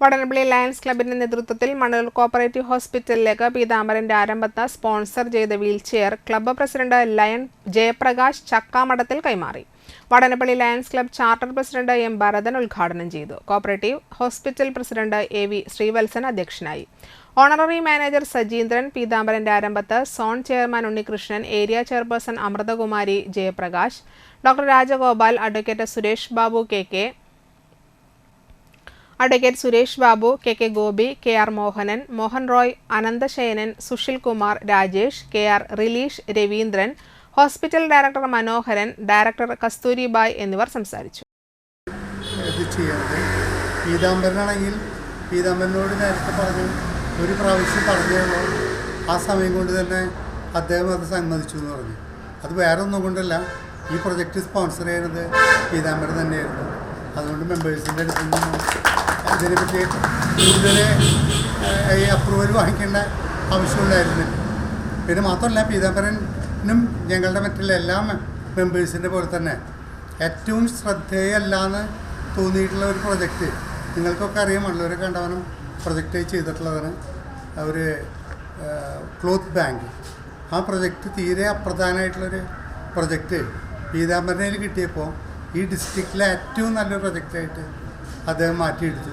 Vadanappally lions ക്ലബിന്റെ നേതൃത്വത്തിൽ Manalur cooperative ഹോസ്പിറ്റലിലേക്ക് പീതാംബരന്റെ ആരംഭത്ത് സ്പോൺസർ ചെയ്ത wheelchair club president lion Jayaprakash Chakkamadathil കൈമാറി. Vadanappally lions club charter president M Bharathan ഉദ്ഘാടനം ചെയ്തു. Cooperative hospital president A V. Sreevalsan അധ്യക്ഷനായി. ഓണററി മാനേജർ സജീന്ദ്രൻ, പീതാംബരന്റെ ആരംഭത്ത് zone chairman Unnikrishnan, area chairperson Amruthakumari Jayaprakash, doctor Rajagopal, advocate Suresh Babu, K Gopi, K R. Mohanan, Mohan Roy, Ananthasayanan, Sushil Kumar, Rajesh, K R. Rilish, Raveendran, hospital director Manoharan, director Kasturibai എന്നിവർ സംസാരിച്ചു. പീതാംബരനാണെങ്കിൽ പീതാംബരനോട് നേരത്തെ പറഞ്ഞു, ഒരു പ്രാവശ്യം പറഞ്ഞുള്ളൂ, ആ സമയം കൊണ്ട് തന്നെ അദ്ദേഹം അത് സമ്മതിച്ചു എന്ന് പറഞ്ഞു. അത് വേറെ ഒന്നും കൊണ്ടല്ല, ഈ പ്രൊജക്റ്റ് സ്പോൺസർ ചെയ്യുന്നത് പീതാംബരൻ തന്നെയായിരുന്നു. അതുകൊണ്ട് മെമ്പേഴ്സിൻ്റെ അടുത്ത് നിന്നും ഇതിനെപ്പറ്റി കൂടുതൽ ഈ അപ്രൂവൽ വാങ്ങിക്കേണ്ട ആവശ്യമുണ്ടായിരുന്നില്ല. പിന്നെ മാത്രമല്ല, പീതാംബരനും ഞങ്ങളുടെ മറ്റുള്ള എല്ലാ മെമ്പേഴ്സിൻ്റെ പോലെ തന്നെ ഏറ്റവും ശ്രദ്ധേയല്ലാന്ന് തോന്നിയിട്ടുള്ള ഒരു പ്രൊജക്റ്റ് നിങ്ങൾക്കൊക്കെ അറിയാം. മണലൂർ കണ്ടവനം പ്രൊജക്റ്റ് ചെയ്തിട്ടുള്ളതാണ് ഒരു ക്ലോത്ത് ബാങ്ക്. ആ പ്രൊജക്റ്റ് തീരെ അപ്രധാനമായിട്ടുള്ളൊരു പ്രൊജക്റ്റ് പീതാംബരനിൽ കിട്ടിയപ്പോൾ ഈ ഡിസ്ട്രിക്റ്റിലെ ഏറ്റവും നല്ലൊരു പ്രൊജക്റ്റായിട്ട് അദ്ദേഹം മാറ്റിയെടുത്തു.